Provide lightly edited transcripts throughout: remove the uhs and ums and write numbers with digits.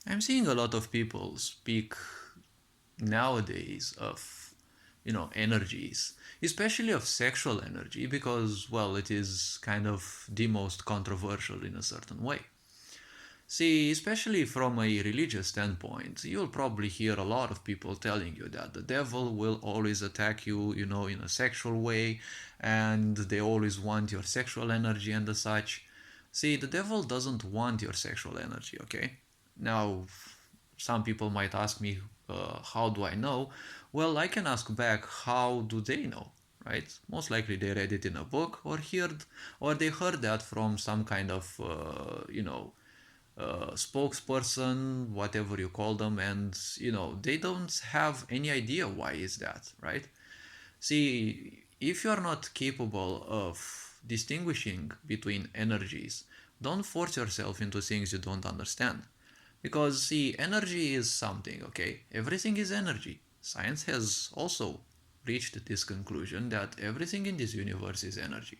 I'm seeing a lot of people speak nowadays of, energies, especially of sexual energy, because, well, it is kind of the most controversial in a certain way. See, especially from a religious standpoint, you'll probably hear a lot of people telling you that the devil will always attack you, in a sexual way, and they always want your sexual energy and the such. See, the devil doesn't want your sexual energy, okay? Now, some people might ask me, how do I know? Well, I can ask back, how do they know? Right? Most likely they read it in a book or they heard that from some kind of, spokesperson, whatever you call them, and they don't have any idea why is that, right? See, if you are not capable of distinguishing between energies, don't force yourself into things you don't understand. Because, see, energy is something, okay? Everything is energy. Science has also reached this conclusion that everything in this universe is energy.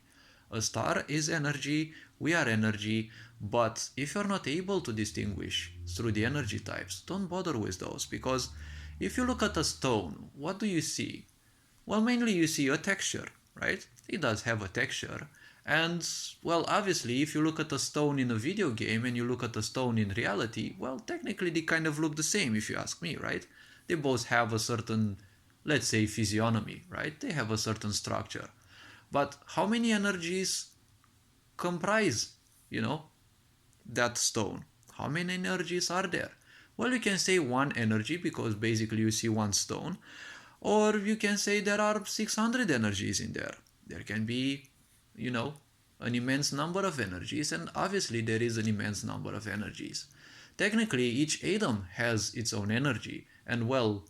A star is energy, we are energy, but if you're not able to distinguish through the energy types, don't bother with those because if you look at a stone, what do you see? Well, mainly you see a texture, right? It does have a texture. And, well, obviously, if you look at a stone in a video game and you look at a stone in reality, well, technically they kind of look the same if you ask me, right? They both have a certain, let's say, physiognomy, right? They have a certain structure. But how many energies comprise, you know, that stone? How many energies are there? Well, you can say one energy because basically you see one stone, or you can say there are 600 energies in there. There can be, you know, an immense number of energies, and obviously there is an immense number of energies. Technically, each atom has its own energy, and well,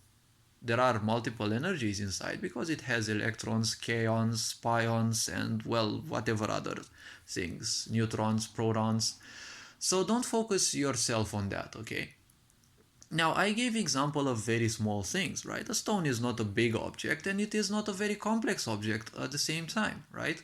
there are multiple energies inside because it has electrons, kaons, pions, and well, whatever other things, neutrons, protons. So don't focus yourself on that, okay? Now, I gave example of very small things, right? A stone is not a big object and it is not a very complex object at the same time, right?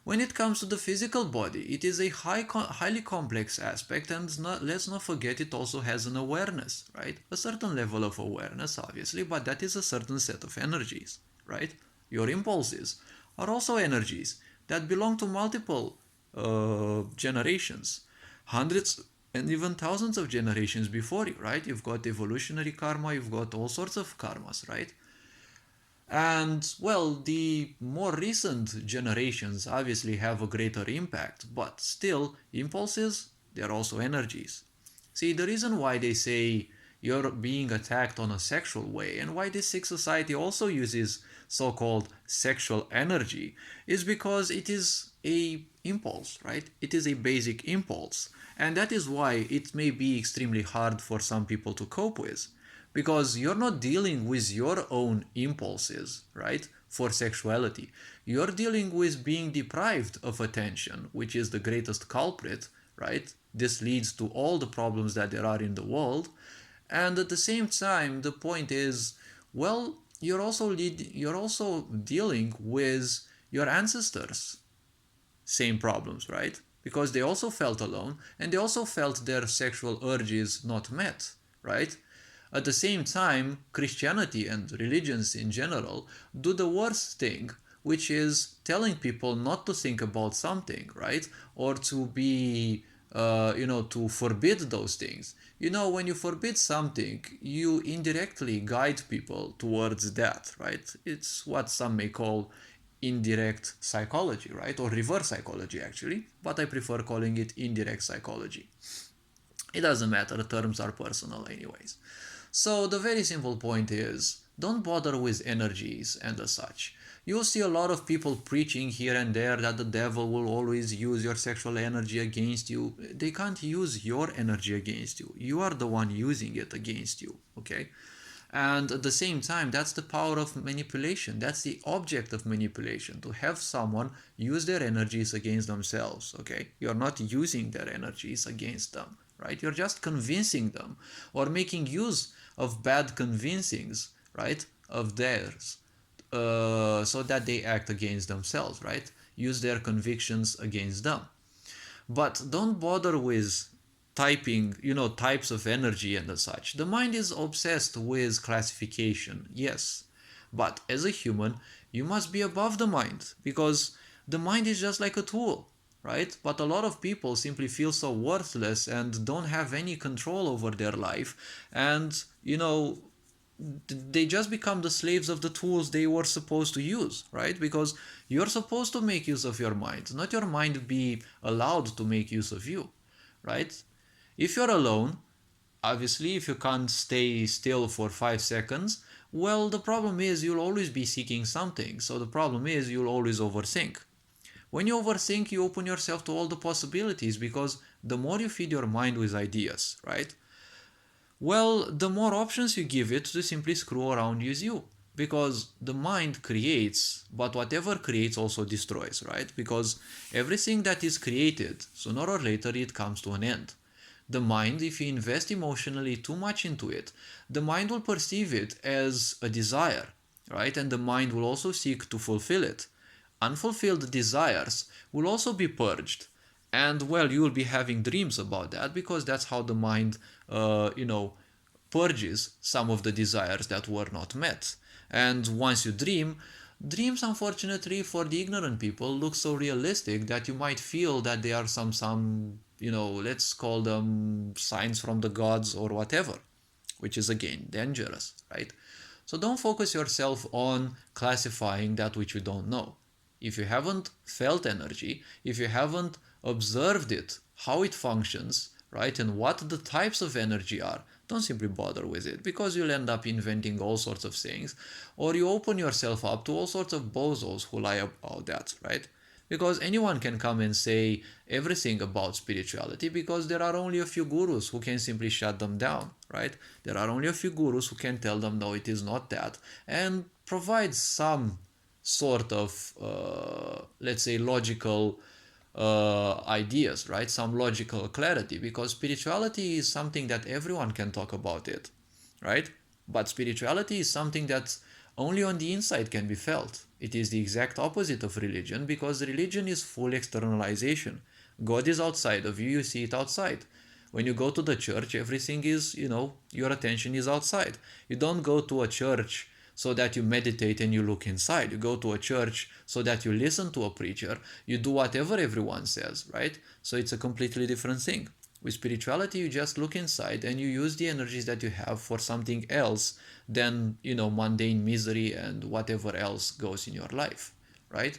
When it comes to the physical body, it is a highly complex aspect, and let's not forget it also has an awareness, right? A certain level of awareness, obviously, but that is a certain set of energies, right? Your impulses are also energies that belong to multiple generations, hundreds and even thousands of generations before you, right? You've got evolutionary karma, you've got all sorts of karmas, right? And well, the more recent generations obviously have a greater impact, but still, impulses, they're also energies. See, the reason why they say you're being attacked on a sexual way and why this sick society also uses so-called sexual energy is because it is a impulse, right? It is a basic impulse. And that is why it may be extremely hard for some people to cope with because you're not dealing with your own impulses, right? For sexuality. You're dealing with being deprived of attention, which is the greatest culprit, right? This leads to all the problems that there are in the world. And at the same time, the point is, well, you're also dealing with your ancestors' same problems, right? Because they also felt alone and they also felt their sexual urges not met, right? At the same time, Christianity and religions in general do the worst thing, which is telling people not to think about something, right? Or to be, to forbid those things. When you forbid something, you indirectly guide people towards that, right? It's what some may call indirect psychology, right? Or reverse psychology, actually, but I prefer calling it indirect psychology. It doesn't matter, the terms are personal, anyways. So the very simple point is, don't bother with energies and the such. You'll see a lot of people preaching here and there that the devil will always use your sexual energy against you. They can't use your energy against you. You are the one using it against you, okay? And at the same time, that's the power of manipulation. That's the object of manipulation, to have someone use their energies against themselves, okay? You're not using their energies against them, right? You're just convincing them or making use of bad convincings, right, of theirs, so that they act against themselves, right? Use their convictions against them. But don't bother with typing, types of energy and such. The mind is obsessed with classification, yes. But as a human, you must be above the mind because the mind is just like a tool, right? But a lot of people simply feel so worthless and don't have any control over their life. And, they just become the slaves of the tools they were supposed to use, right? Because you're supposed to make use of your mind, not your mind be allowed to make use of you, right? If you're alone, obviously, if you can't stay still for 5 seconds, well, the problem is you'll always be seeking something. So the problem is you'll always overthink. When you overthink, you open yourself to all the possibilities because the more you feed your mind with ideas, right? Well, the more options you give it to simply screw around with you. Because the mind creates, but whatever creates also destroys, right? Because everything that is created, sooner or later it comes to an end. The mind, if you invest emotionally too much into it, the mind will perceive it as a desire, right? And the mind will also seek to fulfill it. Unfulfilled desires will also be purged. And well, you will be having dreams about that because that's how the mind, purges some of the desires that were not met. And once you dream, dreams unfortunately for the ignorant people look so realistic that you might feel that they are some let's call them signs from the gods or whatever, which is again dangerous, right? So don't focus yourself on classifying that which you don't know. If you haven't felt energy, if you haven't observed it, how it functions, right, and what the types of energy are, don't simply bother with it because you'll end up inventing all sorts of things, or you open yourself up to all sorts of bozos who lie about that, right? Because anyone can come and say everything about spirituality because there are only a few gurus who can simply shut them down, right? There are only a few gurus who can tell them, no, it is not that, and provide some sort of, let's say, logical ideas, right? Some logical clarity, because spirituality is something that everyone can talk about it, right? But spirituality is something that only on the inside can be felt. It is the exact opposite of religion because religion is full externalization. God is outside of you, you see it outside. When you go to the church, everything is, your attention is outside. You don't go to a church so that you meditate and you look inside. You go to a church so that you listen to a preacher. You do whatever everyone says, right? So it's a completely different thing. With spirituality, you just look inside and you use the energies that you have for something else than, mundane misery and whatever else goes in your life, right?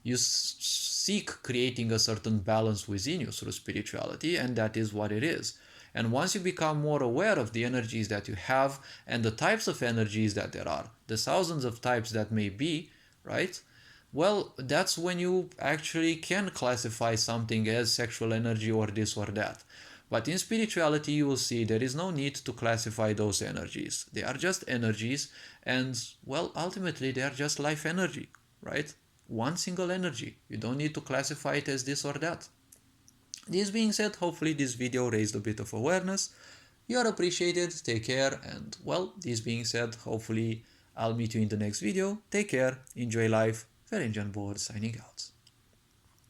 You seek creating a certain balance within you through spirituality, and that is what it is. And once you become more aware of the energies that you have and the types of energies that there are, the thousands of types that may be, right? Well, that's when you actually can classify something as sexual energy or this or that. But in spirituality, you will see there is no need to classify those energies. They are just energies, and well, ultimately, they are just life energy, right? One single energy. You don't need to classify it as this or that. This being said, hopefully this video raised a bit of awareness. You are appreciated, take care, and well, this being said, hopefully I'll meet you in the next video. Take care, enjoy life. Ferencan Board signing out.